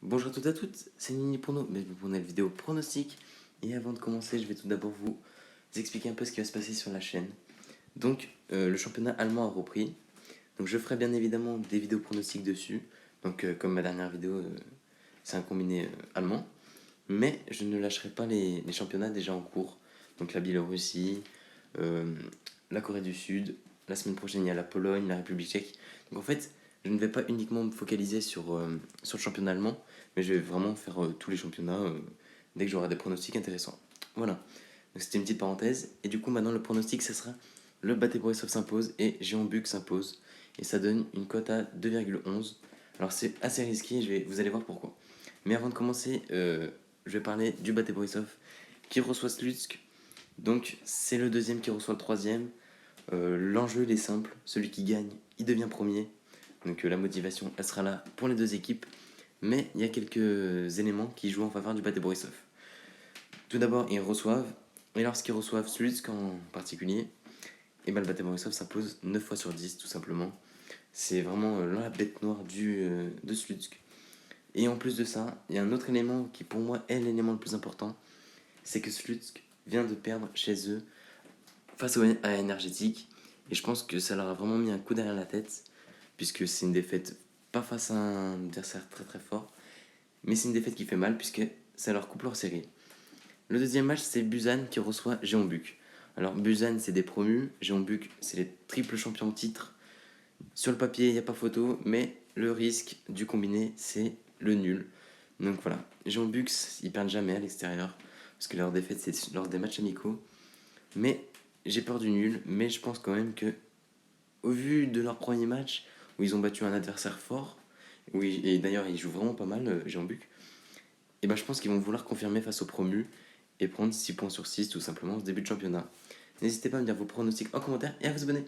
Bonjour à toutes et à toutes, c'est Nini pour nous, pour une vidéo pronostic. Et avant de commencer, je vais tout d'abord vous expliquer un peu ce qui va se passer sur la chaîne. Donc, le championnat allemand a repris. Donc, je ferai bien évidemment des vidéos pronostics dessus. Donc, comme ma dernière vidéo, c'est un combiné allemand. Mais je ne lâcherai pas les championnats déjà en cours. Donc, la Biélorussie, euh, la Corée du Sud. La semaine prochaine, il y a la Pologne, la République tchèque. Donc, en fait, je ne vais pas uniquement me focaliser sur le championnat allemand, mais je vais vraiment faire tous les championnats dès que j'aurai des pronostics intéressants. Voilà, donc c'était une petite parenthèse. Et du coup, maintenant, le pronostic, ça sera le Bate Borisov s'impose et Jean Buc s'impose. Et ça donne une cote à 2,11. Alors, c'est assez risqué, vous allez voir pourquoi. Mais avant de commencer, je vais parler du Bate Borisov qui reçoit Slutsk. Donc, c'est le deuxième qui reçoit le troisième. L'enjeu, il est simple. Celui qui gagne, il devient premier. Donc, la motivation, elle sera là pour les deux équipes. Mais il y a quelques éléments qui jouent en faveur du Bate Borisov. Tout d'abord, ils reçoivent. Et lorsqu'ils reçoivent Slutsk en particulier, et ben le Bate Borisov s'impose 9 fois sur 10, tout simplement. C'est vraiment la bête noire de Slutsk. Et en plus de ça, il y a un autre élément qui pour moi est l'élément le plus important, c'est que Slutsk vient de perdre chez eux face à Énergétique. Et je pense que ça leur a vraiment mis un coup derrière la tête, puisque c'est une défaite pas face à un adversaire très très fort, mais c'est une défaite qui fait mal, puisque ça leur coupe leur série. Le deuxième match, c'est Busan qui reçoit Jeonbuk. Alors Busan, c'est des promus, Jeonbuk, c'est les triples champions de titre. Sur le papier, il n'y a pas photo, mais le risque du combiné, c'est le nul. Donc voilà, Jeonbuk, ils perdent jamais à l'extérieur, parce que leur défaite, c'est lors des matchs amicaux. Mais j'ai peur du nul, mais je pense quand même que, au vu de leur premier match, où ils ont battu un adversaire fort, oui, et d'ailleurs ils jouent vraiment pas mal, Jeonbuk, et ben je pense qu'ils vont vouloir confirmer face aux promus et prendre 6 points sur 6 tout simplement au début de championnat. N'hésitez pas à me dire vos pronostics en commentaire et à vous abonner.